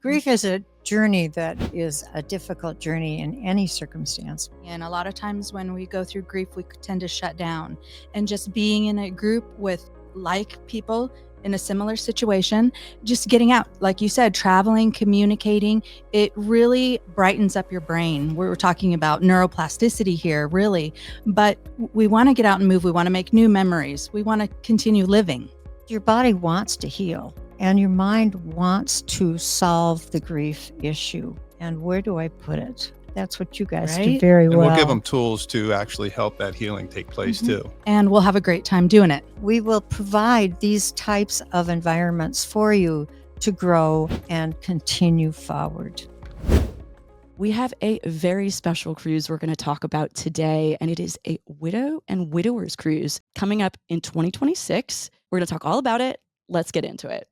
Grief is a journey that is a difficult journey in any circumstance. And a lot of times when we go through grief, we tend to shut down. And just being in a group with like people in a similar situation, just getting out, like you said, traveling, communicating, it really brightens up your brain. We're talking about neuroplasticity here, really. But we want to get out and move. We want to make new memories. We want to continue living. Your body wants to heal, and your mind wants to solve the grief issue. And where do I put it? That's what you guys do very well. And we'll give them tools to actually help that healing take place too. And we'll have a great time doing it. We will provide these types of environments for you to grow and continue forward. We have a very special cruise we're going to talk about today, and it is a Widow and Widowers cruise coming up in 2026. We're going to talk all about it. Let's get into it.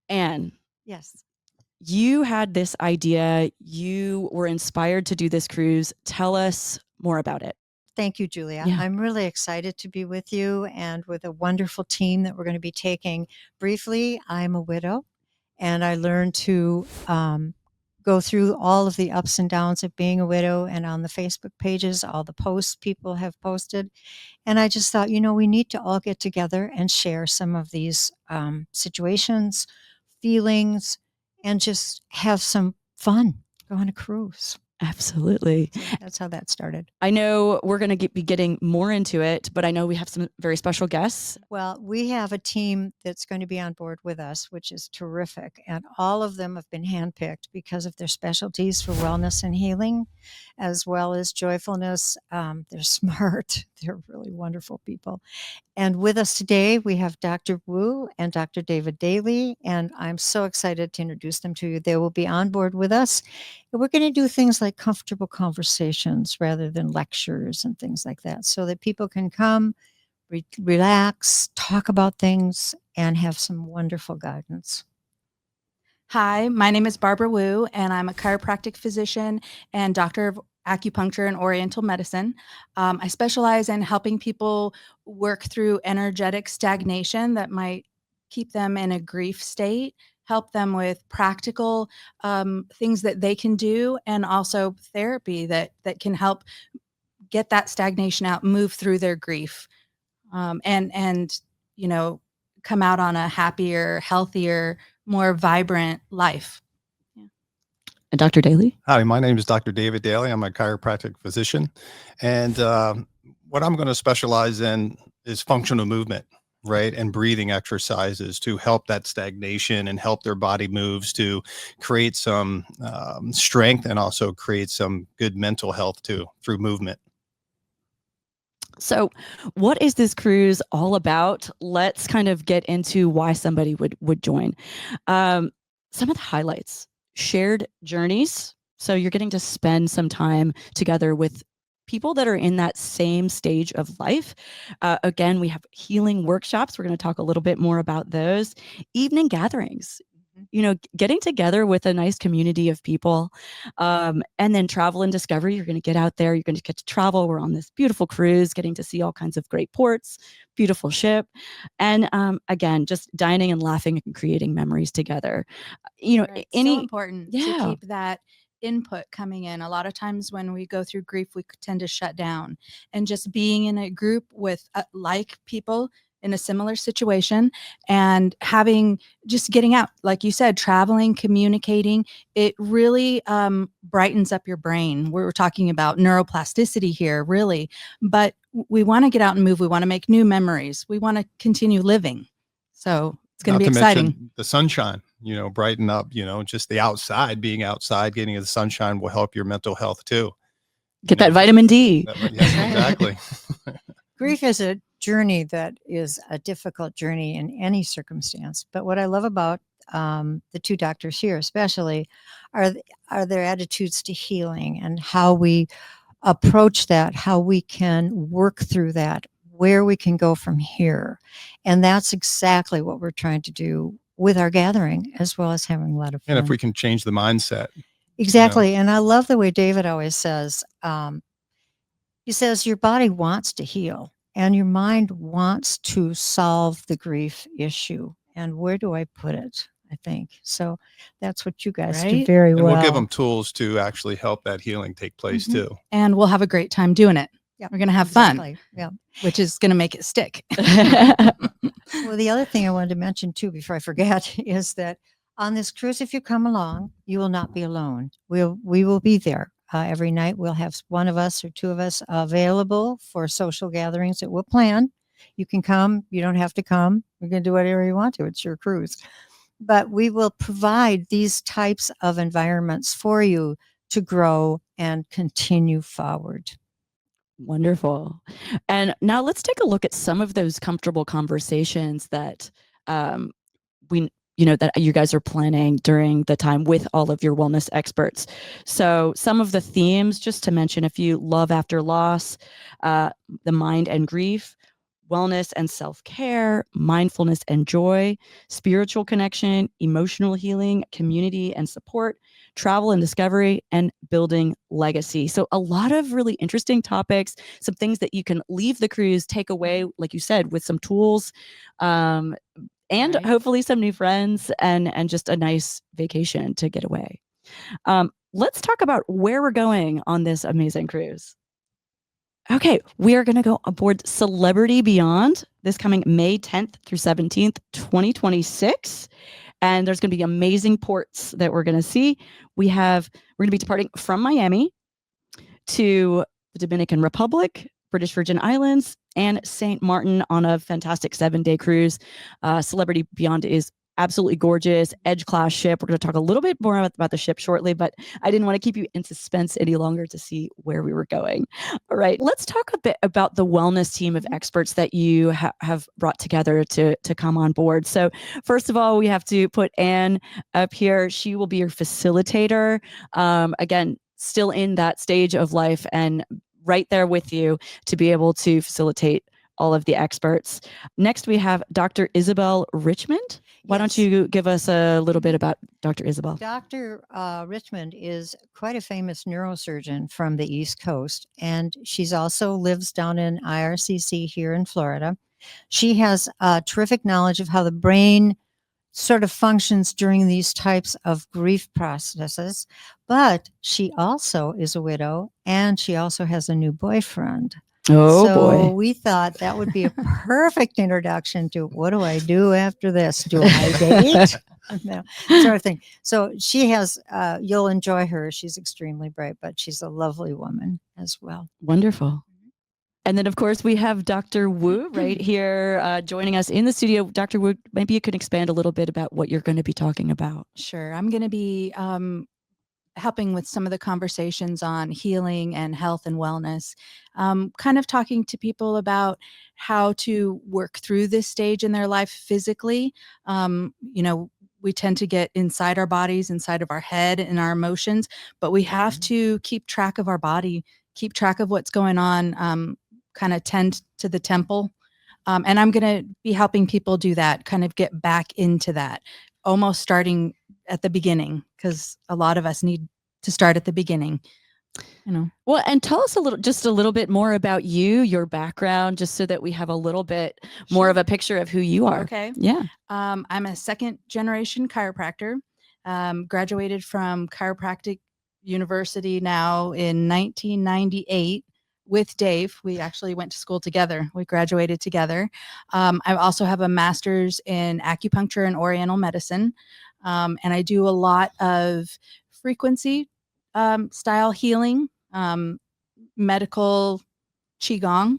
Anne. Yes. You had this idea. You were inspired to do this cruise. Tell us more about it. Thank you, Julia. Yeah. I'm really excited to be with you and with a wonderful team that we're going to be taking. Briefly, I'm a widow, and I learned to go through all of the ups and downs of being a widow, and on the Facebook pages, all the posts people have posted. And I just thought, we need to all get together and share some of these situations, feelings, and just have some fun, go on a cruise. Absolutely. So that's how that started. I know we're going to be getting more into it, but I know we have some very special guests. Well, we have a team that's going to be on board with us, which is terrific. And all of them have been handpicked because of their specialties for wellness and healing, as well as joyfulness. They're smart. They're really wonderful people. And with us today, we have Dr. Wu and Dr. David Daly, and I'm so excited to introduce them to you. They will be on board with us. And we're going to do things like comfortable conversations rather than lectures and things like that, so that people can come, relax, talk about things, and have some wonderful guidance. Hi, my name is Barbara Wu, and I'm a chiropractic physician and doctor of acupuncture and oriental medicine. I specialize in helping people work through energetic stagnation that might keep them in a grief state, help them with practical things that they can do, and also therapy that can help get that stagnation out, move through their grief, and come out on a happier, healthier, more vibrant life. And Dr. Daly? Hi, my name is Dr. David Daly. I'm a chiropractic physician. And what I'm going to specialize in is functional movement, right? And breathing exercises to help that stagnation and help their body moves to create some strength and also create some good mental health too through movement. So what is this cruise all about? Let's kind of get into why somebody would join. Some of the highlights: shared journeys. So you're getting to spend some time together with people that are in that same stage of life. Again, we have healing workshops. We're going to talk a little bit more about those. Evening gatherings, getting together with a nice community of people, and then travel and discovery. You're going to get out there. You're going to get to travel. We're on this beautiful cruise, getting to see all kinds of great ports, beautiful ship. And again, just dining and laughing and creating memories together. Right. So important to keep that input coming in. A lot of times when we go through grief, we tend to shut down, and just being in a group with like people in a similar situation and just getting out, like you said, traveling, communicating, it really brightens up your brain. We're talking about neuroplasticity here, really. But we want to get out and move. We want to make new memories. We want to continue living. So it's going to be exciting. The sunshine, brighten up, just the outside, being outside, getting the sunshine will help your mental health too. Get that vitamin D. Yes, exactly. Grief is a journey that is a difficult journey in any circumstance. But what I love about the two doctors here especially are their attitudes to healing and how we approach that, how we can work through that, where we can go from here. And that's exactly what we're trying to do with our gathering, as well as having a lot of fun. And if we can change the mindset. Exactly. And I love the way David always says, he says, your body wants to heal and your mind wants to solve the grief issue. And where do I put it? I think. So that's what you guys do Right? very And well. we'll give them tools to actually help that healing take place Mhm. too. And we'll have a great time doing it. Yep, We're going to have fun, exactly. Yeah. which is going to make it stick. Well, the other thing I wanted to mention too, before I forget, is that on this cruise, if you come along, you will not be alone. We will be there every night. We'll have one of us or two of us available for social gatherings that we'll plan. You can come. You don't have to come. You can do whatever you want to. It's your cruise. But we will provide these types of environments for you to grow and continue forward. Wonderful. And now let's take a look at some of those comfortable conversations that we that you guys are planning during the time with all of your wellness experts. So some of the themes, just to mention a few: love after loss, the mind and grief, wellness and self-care, mindfulness and joy, spiritual connection, emotional healing, community and support, travel and discovery, and building legacy. So a lot of really interesting topics, some things that you can leave the cruise, take away, like you said, with some tools, and Right. hopefully some new friends, and just a nice vacation to get away. Let's talk about where we're going on this amazing cruise. Okay, we are going to go aboard Celebrity Beyond this coming May 10th through 17th, 2026. And there's going to be amazing ports that we're going to see. We're going to be departing from Miami to the Dominican Republic, British Virgin Islands, and St. Martin on a fantastic 7-day cruise. Celebrity Beyond is absolutely gorgeous, edge class ship. We're going to talk a little bit more about the ship shortly, but I didn't want to keep you in suspense any longer to see where we were going. All right, let's talk a bit about the wellness team of experts that you have brought together to come on board. So first of all, we have to put Anne up here. She will be your facilitator. Again, still in that stage of life and right there with you to be able to facilitate all of the experts. Next, we have Dr. Isabel Richmond. Why don't you give us a little bit about Dr. Isabel? Dr. Richmond is quite a famous neurosurgeon from the East Coast, and she's also lives down in IRCC here in Florida. She has a terrific knowledge of how the brain sort of functions during these types of grief processes, but she also is a widow, and she also has a new boyfriend. Oh, so boy. we thought that would be a perfect introduction to what do I do after this? Do I date? No, sort of thing. So she has, you'll enjoy her. She's extremely bright, but she's a lovely woman as well. Wonderful. And then, of course, we have Dr. Wu right here joining us in the studio. Dr. Wu, maybe you could expand a little bit about what you're going to be talking about. Sure. I'm going to be helping with some of the conversations on healing and health and wellness, kind of talking to people about how to work through this stage in their life physically. We tend to get inside our bodies, inside of our head and our emotions, but we have to keep track of our body, keep track of what's going on, kind of tend to the temple. And I'm going to be helping people do that, kind of get back into that, almost starting at the beginning, because a lot of us need to start at the beginning. Well, and tell us just a little bit more about you, your background, just so that we have a little bit more of a picture of who you are. Okay. Yeah. I'm a second generation chiropractor, graduated from Chiropractic University now in 1998 with Dave. We actually went to school together. We graduated together. I also have a master's in acupuncture and oriental medicine. And I do a lot of frequency style healing, medical qigong.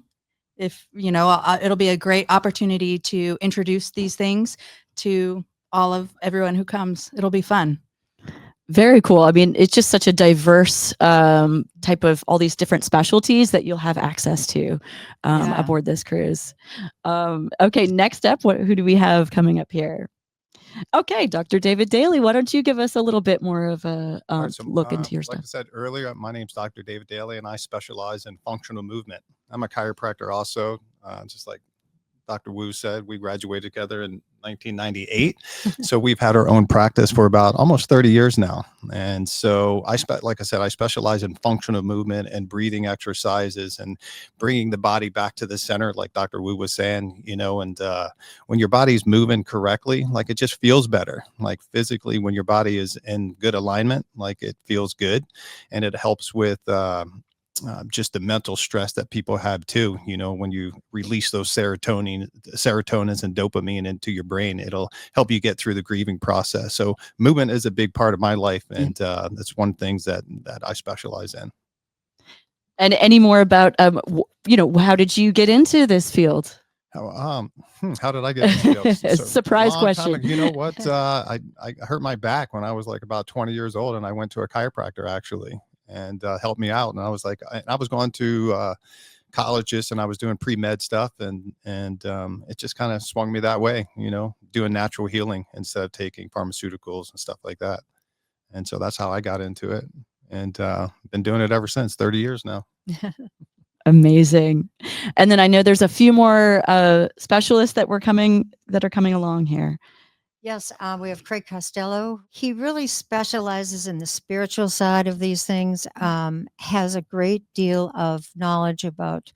If it'll be a great opportunity to introduce these things to everyone who comes. It'll be fun. Very cool. I mean, it's just such a diverse type of all these different specialties that you'll have access to aboard this cruise. Okay, next up, who do we have coming up here? Okay, Dr. David Daly, why don't you give us a little bit more of a look into your stuff? Like I said earlier, my name's Dr. David Daly, and I specialize in functional movement. I'm a chiropractor also, just like Dr. Wu said, we graduated together in 1998. So we've had our own practice for about almost 30 years now. And so like I said, I specialize in functional movement and breathing exercises and bringing the body back to the center, like Dr. Wu was saying, and when your body's moving correctly, like it just feels better. Like physically, when your body is in good alignment, like it feels good, and it helps with just the mental stress that people have too. When you release those serotonins and dopamine into your brain, it'll help you get through the grieving process. So movement is a big part of my life, and that's one thing that I specialize in. And any more about how did you get into this field? How did I get into it? Surprise question. You know what? I hurt my back when I was like about 20 years old, and I went to a chiropractor actually, and helped me out. And I was like, I was going to colleges, and I was doing pre-med stuff, and it just kind of swung me that way, doing natural healing instead of taking pharmaceuticals and stuff like that. And so that's how I got into it, and been doing it ever since. 30 years now. Amazing. And then I know there's a few more specialists that are coming along here. Yes, we have Craig Costello. He really specializes in the spiritual side of these things, has a great deal of knowledge about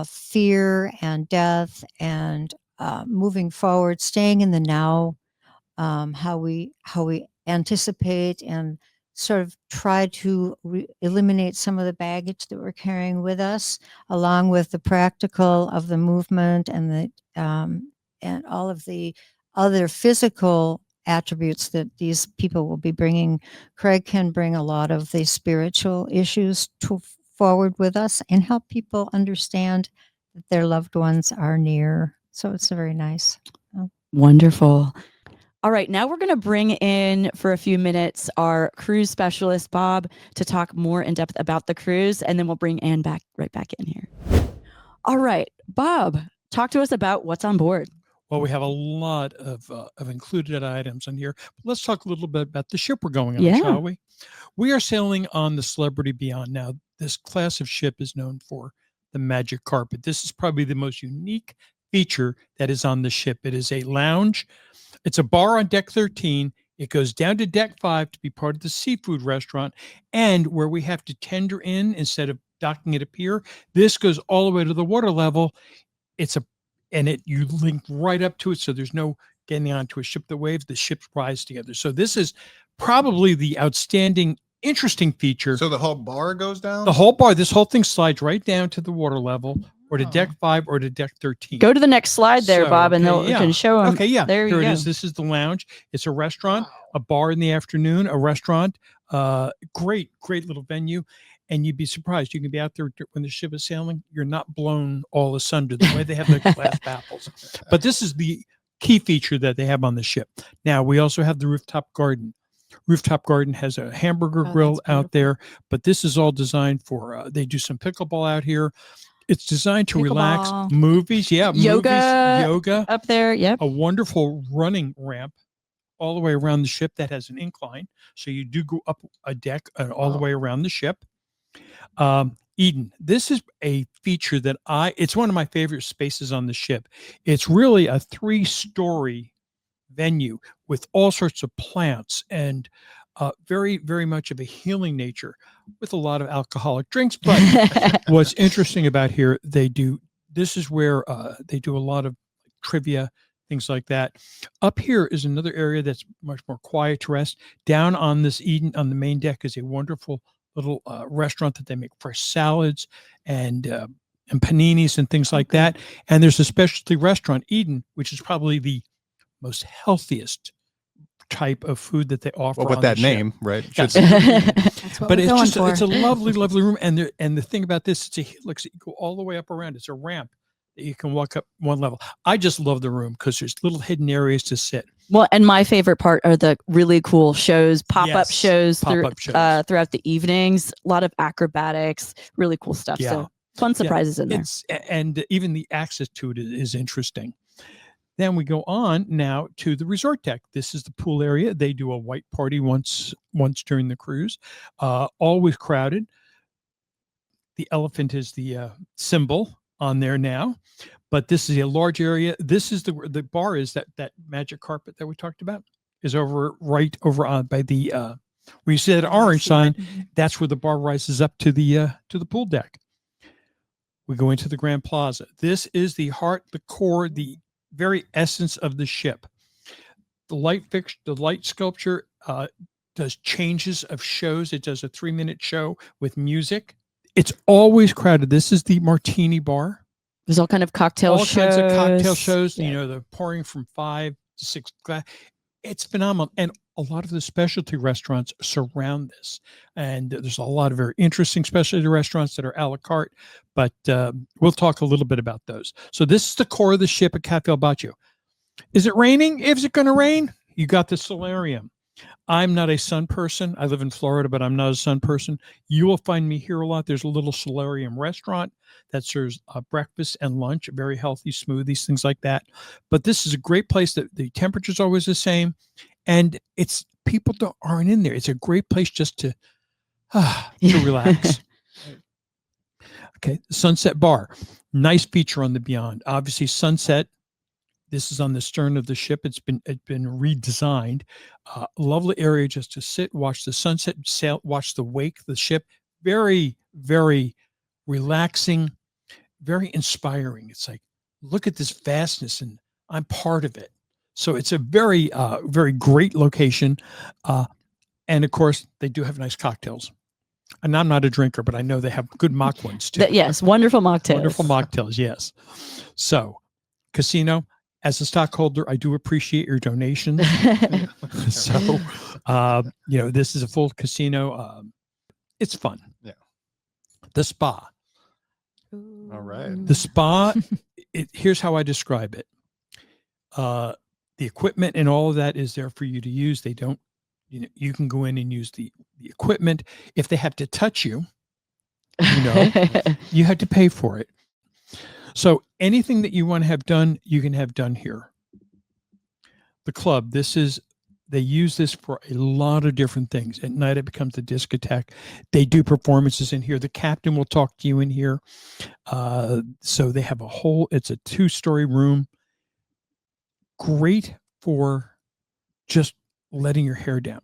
fear and death and moving forward, staying in the now, how we anticipate and sort of try to eliminate some of the baggage that we're carrying with us, along with the practical of the movement and and all of the other physical attributes that these people will be bringing. Craig can bring a lot of the spiritual issues forward with us and help people understand that their loved ones are near. So it's very nice. Wonderful. All right, now we're going to bring in for a few minutes our cruise specialist, Bob, to talk more in depth about the cruise, and then we'll bring Anne right back in here. All right, Bob, talk to us about what's on board. Well, we have a lot of included items on here. But let's talk a little bit about the ship we're going on, shall we? We are sailing on the Celebrity Beyond. Now, this class of ship is known for the magic carpet. This is probably the most unique feature that is on the ship. It is a lounge. It's a bar on deck 13. It goes down to deck 5 to be part of the seafood restaurant, and where we have to tender in instead of docking at a pier, this goes all the way to the water level. You link right up to it, so there's no getting onto a ship that waves. The ships rise together. So this is probably the outstanding, interesting feature. So the whole bar goes down? The whole bar, this whole thing slides right down to the water level, or to deck 5 or to deck 13. Go to the next slide there, Bob, and we can show them. Okay, yeah. There you go. Here it is. This is the lounge. It's a restaurant, a bar in the afternoon, a restaurant. Great little venue. And you'd be surprised. You can be out there when the ship is sailing. You're not blown all asunder the way they have the glass baffles. But this is the key feature that they have on the ship. Now, we also have the rooftop garden. Rooftop garden has a hamburger grill out there, but this is all designed for, they do some pickleball out here. It's designed to relax. Movies, yoga up there. Yep. A wonderful running ramp all the way around the ship that has an incline. So you do go up a deck all the way around the ship. Eden. This is a feature that it's one of my favorite spaces on the ship. It's really a 3-story venue with all sorts of plants and very, very much of a healing nature with a lot of alcoholic drinks. But what's interesting about here, this is where they do a lot of trivia, things like that. Up here is another area that's much more quiet to rest. Down on this Eden, on the main deck, is a wonderful little restaurant that they make fresh salads and paninis and things like that. And there's a specialty restaurant, Eden, which is probably the most healthiest type of food that they offer. Well, with that name, right? Yes. But it's a lovely, lovely room. And the thing about this, you go all the way up around. It's a ramp that you can walk up one level. I just love the room because there's little hidden areas to sit. Well, and my favorite part are the really cool shows, pop-up shows throughout the evenings. A lot of acrobatics, really cool stuff. Yeah. So fun surprises in there. And even the access to it is interesting. Then we go on now to the resort deck. This is the pool area. They do a white party once during the cruise. Always crowded. The elephant is the symbol on there now, but this is a large area. This is the bar is that magic carpet that we talked about is right over on by the where you see that orange sign. That's where the bar rises up to the pool deck. We go into the Grand Plaza. This is the heart, the core, the very essence of the ship. The light sculpture does changes of shows. It does a 3-minute show with music. It's always crowded. This is the Martini Bar. There's all kind of cocktail all shows. kinds of cocktail shows. Yeah. You know, the pouring from 5 to 6 glass. It's phenomenal. And a lot of the specialty restaurants surround this. And there's a lot of very interesting specialty restaurants that are a la carte, but we'll talk a little bit about those. So this is the core of the ship at Cafe El Bacio. Is it raining? Is it going to rain? You got the solarium. I'm not a sun person. I live in Florida, but I'm not a sun person. You will find me here a lot. There's a little solarium restaurant that serves breakfast and lunch, very healthy smoothies, things like that. But this is a great place that the temperature's always the same. And it's people aren't in there. It's a great place just to relax. Okay. Sunset Bar. Nice feature on the Beyond. Obviously, sunset. This is on the stern of the ship. It's been redesigned. Lovely area just to sit, watch the sunset, sail, watch the wake, the ship. Very, very relaxing, very inspiring. It's like, look at this vastness and I'm part of it. So it's a very, very great location. And of course, they do have nice cocktails. And I'm not a drinker, but I know they have good mock ones too. Yes, wonderful mocktails. Wonderful mocktails, yes. So, casino. As a stockholder, I do appreciate your donations. So, this is a full casino. It's fun. Yeah. The spa. All right. The spa, here's how I describe it. The equipment and all of that is there for you to use. They don't, you can go in and use the equipment. If they have to touch you, you have to pay for it. So anything that you want to have done, you can have done here. The club, they use this for a lot of different things. At night, it becomes the discotheque. They do performances in here. The captain will talk to you in here. So they have it's a 2-story room. Great for just letting your hair down.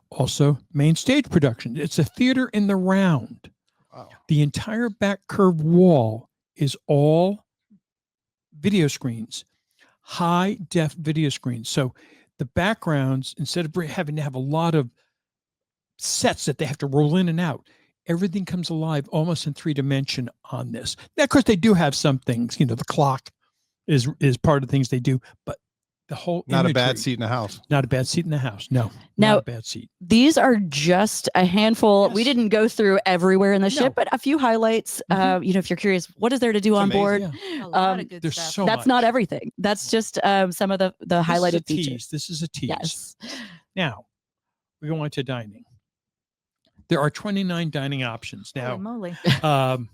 Also, main stage production. It's a theater in the round. Wow. The entire back curved wall is all video screens, high def video screens. So the backgrounds, instead of having to have a lot of sets that they have to roll in and out, everything comes alive almost in 3-dimension on this. Now, of course, they do have some things, the clock is part of the things they do, but the whole not imagery, a bad seat in the house. Not a bad seat in the house. No, now, not a bad seat. These are just a handful. Yes. We didn't go through everywhere in the ship, but a few highlights. Mm-hmm. If you're curious, what is there to do on board? Yeah. A lot of good There's stuff. so That's much. not everything. That's just some of the highlighted features. This is a tease. Yes. Now, we go on to dining. There are 29 dining options. Now, Holy moly.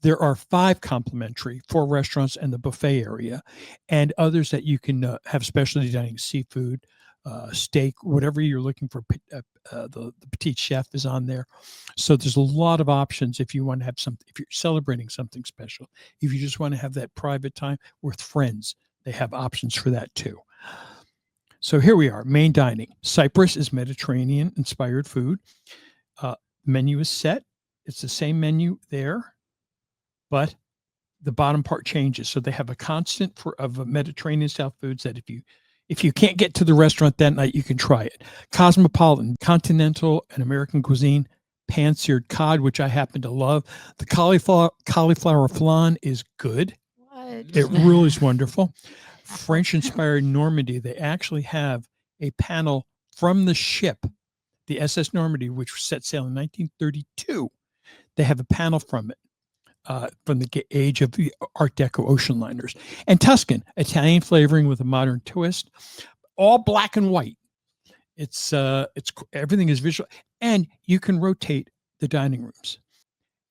there are 5 complimentary, 4 restaurants and the buffet area, and others that you can have specialty dining, seafood, steak, whatever you're looking for. The petite chef is on there. So there's a lot of options if you want to have something, if you're celebrating something special, if you just want to have that private time with friends, they have options for that too. So here we are, main dining. Cyprus is Mediterranean inspired food. Menu is set. It's the same menu there, but the bottom part changes. So they have a constant of Mediterranean style foods that if you can't get to the restaurant that night, you can try it. Cosmopolitan, continental and American cuisine, pan-seared cod, which I happen to love. The cauliflower flan is good. What? It really is wonderful. French-inspired Normandy. They actually have a panel from the ship, the SS Normandy, which set sail in 1932. They have a panel from it. From the age of the Art Deco ocean liners. And Tuscan, Italian flavoring with a modern twist, all black and white. It's everything is visual, and you can rotate the dining rooms.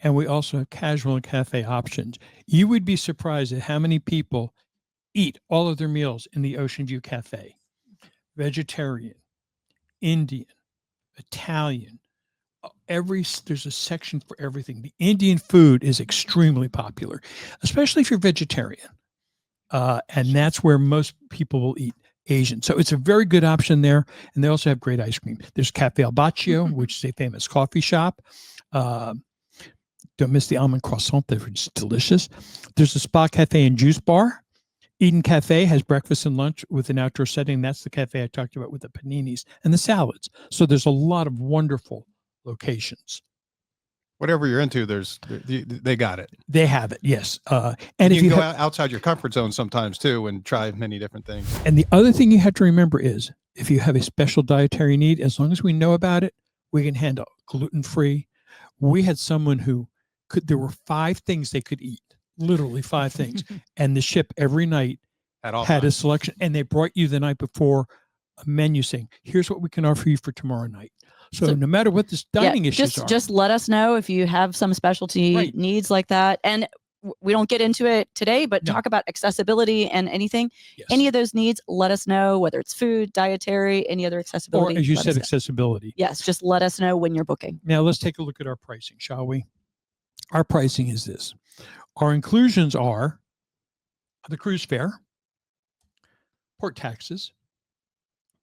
And we also have casual and cafe options. You would be surprised at how many people eat all of their meals in the Ocean View Cafe. Vegetarian, Indian, Italian, There's a section for everything. The Indian food is extremely popular, especially if you're vegetarian. And that's where most people will eat Asian. So it's a very good option there. And they also have great ice cream. There's Cafe Al Baccio, which is a famous coffee shop. Don't miss the almond croissant, which is delicious. There's a spa cafe and juice bar. Eden Cafe has breakfast and lunch with an outdoor setting. That's the cafe I talked about with the paninis and the salads. So there's a lot of wonderful locations. Whatever you're into, they got it. They have it, yes. And you if you can go outside your comfort zone sometimes too and try many different things. And the other thing you have to remember is if you have a special dietary need, as long as we know about it, we can handle gluten-free. We had someone who there were 5 things they could eat, literally 5 things. And the ship every night had a selection, and they brought you the night before a menu saying, here's what we can offer you for tomorrow night. So no matter what this dining issues are. Just let us know if you have some specialty needs like that. And we don't get into it today, but talk about accessibility and anything. Yes. Any of those needs, let us know, whether it's food, dietary, any other accessibility. Or as you said, accessibility. Yes, just let us know when you're booking. Now let's take a look at our pricing, shall we? Our pricing is this. Our inclusions are the cruise fare, port taxes,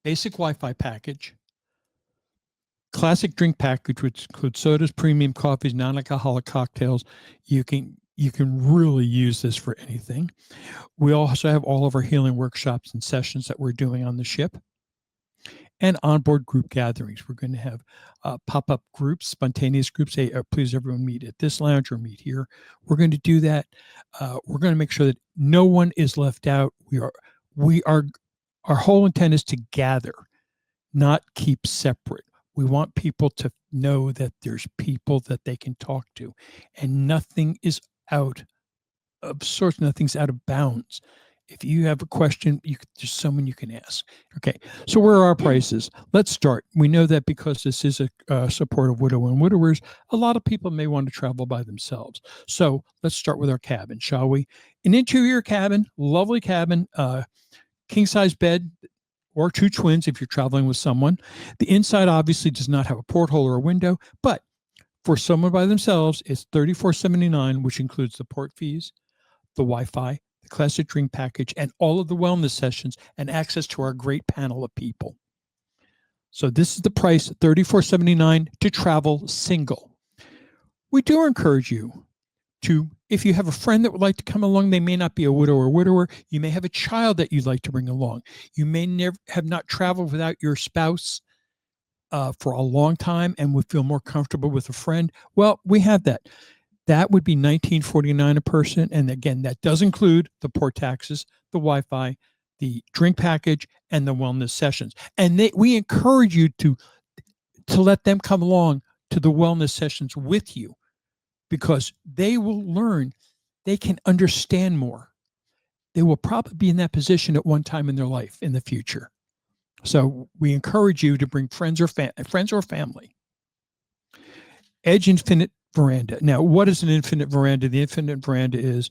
basic Wi-Fi package, classic drink package, which includes sodas, premium coffees, non-alcoholic cocktails. You can really use this for anything. We also have all of our healing workshops and sessions that we're doing on the ship, and onboard group gatherings. We're going to have pop-up groups, spontaneous groups. Say, please everyone meet at this lounge or meet here. We're going to do that. We're going to make sure that no one is left out. Our whole intent is to gather, not keep separate. We want people to know that there's people that they can talk to, and nothing is out of sorts. Nothing's out of bounds. If you have a question, there's someone you can ask. Okay, so where are our prices? Let's start. We know that because this is a support of widow and widowers, a lot of people may want to travel by themselves. So let's start with our cabin, shall we? An interior cabin, lovely cabin, king-size bed, or 2 twins if you're traveling with someone. The inside obviously does not have a porthole or a window, but for someone by themselves, it's $34.79, which includes the port fees, the Wi-Fi, the classic drink package, and all of the wellness sessions and access to our great panel of people. So this is the price, $34.79 to travel single. We do encourage you to, if you have a friend that would like to come along, they may not be a widow or widower. You may have a child that you'd like to bring along. You may never have not traveled without your spouse for a long time and would feel more comfortable with a friend. Well, we have that. That would be $19.49 a person. And again, that does include the port taxes, the Wi-Fi, the drink package, and the wellness sessions. And we encourage you to let them come along to the wellness sessions with you, because they will learn, they can understand more. They will probably be in that position at one time in their life in the future. So we encourage you to bring friends or family. Edge Infinite Veranda. Now, what is an infinite veranda? The infinite veranda is,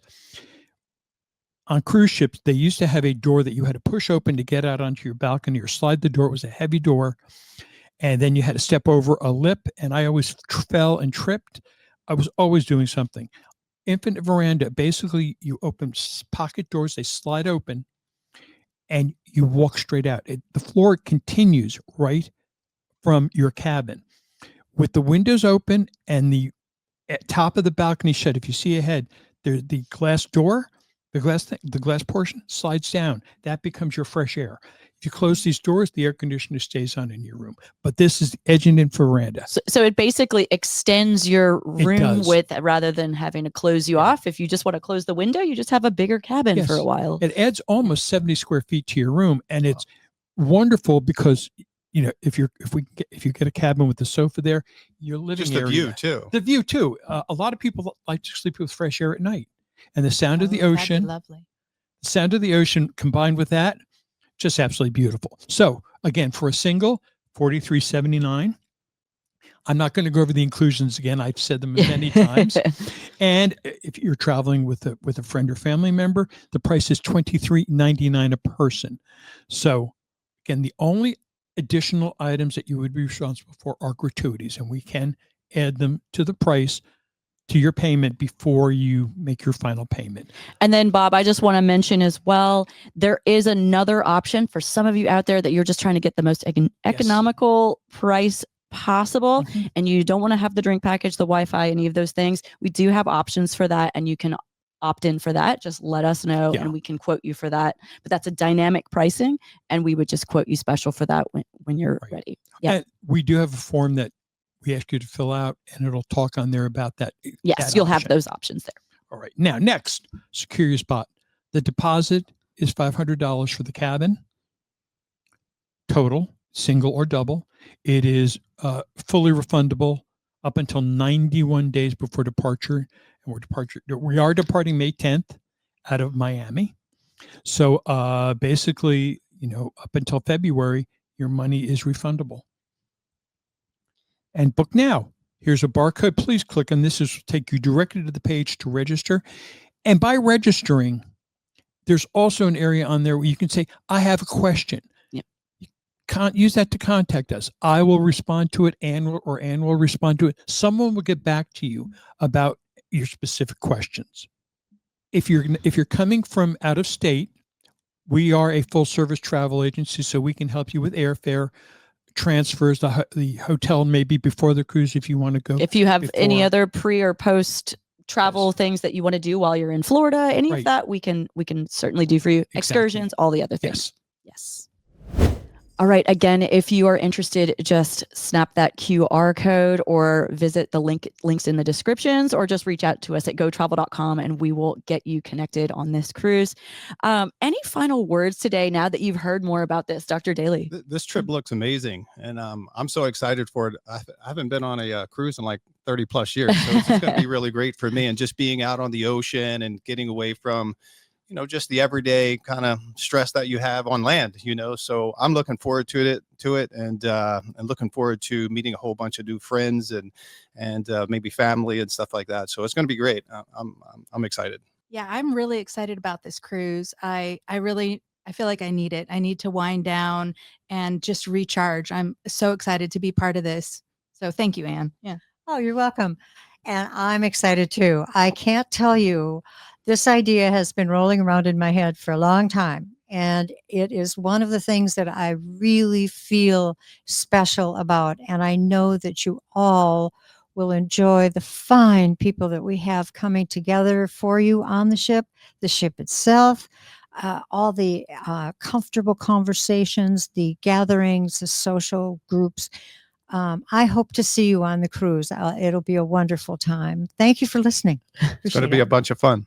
on cruise ships, they used to have a door that you had to push open to get out onto your balcony or slide the door. It was a heavy door. And then you had to step over a lip, and I always fell and tripped. I was always doing something. Infinite Veranda, basically you open pocket doors, they slide open, and you walk straight out. The floor continues right from your cabin. With the windows open and the top of the balcony shut, if you see ahead, there's the glass door, the glass portion slides down. That becomes your fresh air. If you close these doors, the air conditioner stays on in your room. But this is the Edge and Veranda. So it basically extends your room width rather than having to close you off. If you just want to close the window, you just have a bigger cabin for a while. It adds almost 70 square feet to your room, and it's wonderful because, you know, if you get a cabin with the sofa there, your living area. Just the view too. The view too. A lot of people like to sleep with fresh air at night, and the sound of the ocean. Lovely. The sound of the ocean combined with that, just absolutely beautiful. So again, for a single, $43.79. I'm not going to go over the inclusions again. I've said them many times. And if you're traveling with a friend or family member, the price is $23.99 a person. So again, the only additional items that you would be responsible for are gratuities, and we can add them to the price, to your payment before you make your final payment. And then, Bob, I just want to mention as well, there is another option for some of you out there that you're just trying to get the most economical price possible, Mhm. and you don't want to have the drink package, the Wi-Fi, any of those things. We do have options for that, and you can opt in for that. Just let us know, Yeah. and we can quote you for that. But that's a dynamic pricing, and we would just quote you special for that when you're Right. ready. Yeah. And we do have a form that we ask you to fill out, and it'll talk on there about that. Yes, that you'll have option. those options there. All right. Now, next, secure your spot. The deposit is $500 for the cabin, total, single or double. It is fully refundable up until 91 days before departure. And we are departing May 10th out of Miami. So basically, up until February, your money is refundable. And book now. Here's a barcode. Please click on this. This will take you directly to the page to register. And by registering, there's also an area on there where you can say, I have a question. Yep. You can't use that to contact us. I will respond to it, Ann will respond to it. Someone will get back to you about your specific questions. If you're coming from out of state, we are a full service travel agency, so we can help you with airfare, transfers, the hotel maybe before the cruise if you want to go. If you have any before. other pre or post travel things that you want to do while you're in Florida, any of Right. that we can certainly do for you. Exactly. Excursions, all the other things. Yes. Yes. All right. Again, if you are interested, just snap that QR code or visit the links in the descriptions, or just reach out to us at gotravel.com and we will get you connected on this cruise. Any final words today now that you've heard more about this, Dr. Daly? This trip looks amazing, and I'm so excited for it. I haven't been on a cruise in like 30 plus years, so it's going to be really great for me. And just being out on the ocean and getting away from, just the everyday kind of stress that you have on land, so I'm looking forward to it, and looking forward to meeting a whole bunch of new friends and maybe family and stuff like that. So it's going to be great. I'm excited. Yeah, I'm really excited about this cruise. I feel like I need it. I need to wind down and just recharge. I'm so excited to be part of this. So thank you, Ann. Yeah. Oh, you're welcome. And I'm excited too. I can't tell you, this idea has been rolling around in my head for a long time. And it is one of the things that I really feel special about. And I know that you all will enjoy the fine people that we have coming together for you on the ship itself, all the comfortable conversations, the gatherings, the social groups. I hope to see you on the cruise. It'll be a wonderful time. Thank you for listening. It's going to be a bunch of fun.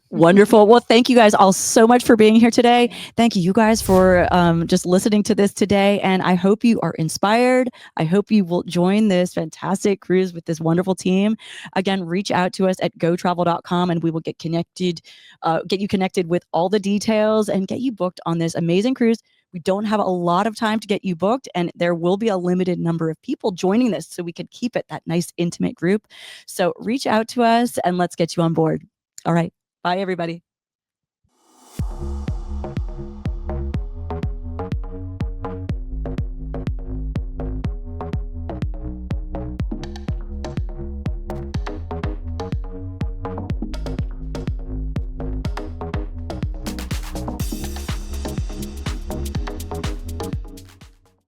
Wonderful. Well, thank you guys all so much for being here today. Thank you guys for just listening to this today. And I hope you are inspired. I hope you will join this fantastic cruise with this wonderful team. Again, reach out to us at gotravel.com and we will get you connected with all the details and get you booked on this amazing cruise. We don't have a lot of time to get you booked, and there will be a limited number of people joining this, so we could keep it that nice intimate group. So reach out to us and let's get you on board. All right. Bye, everybody.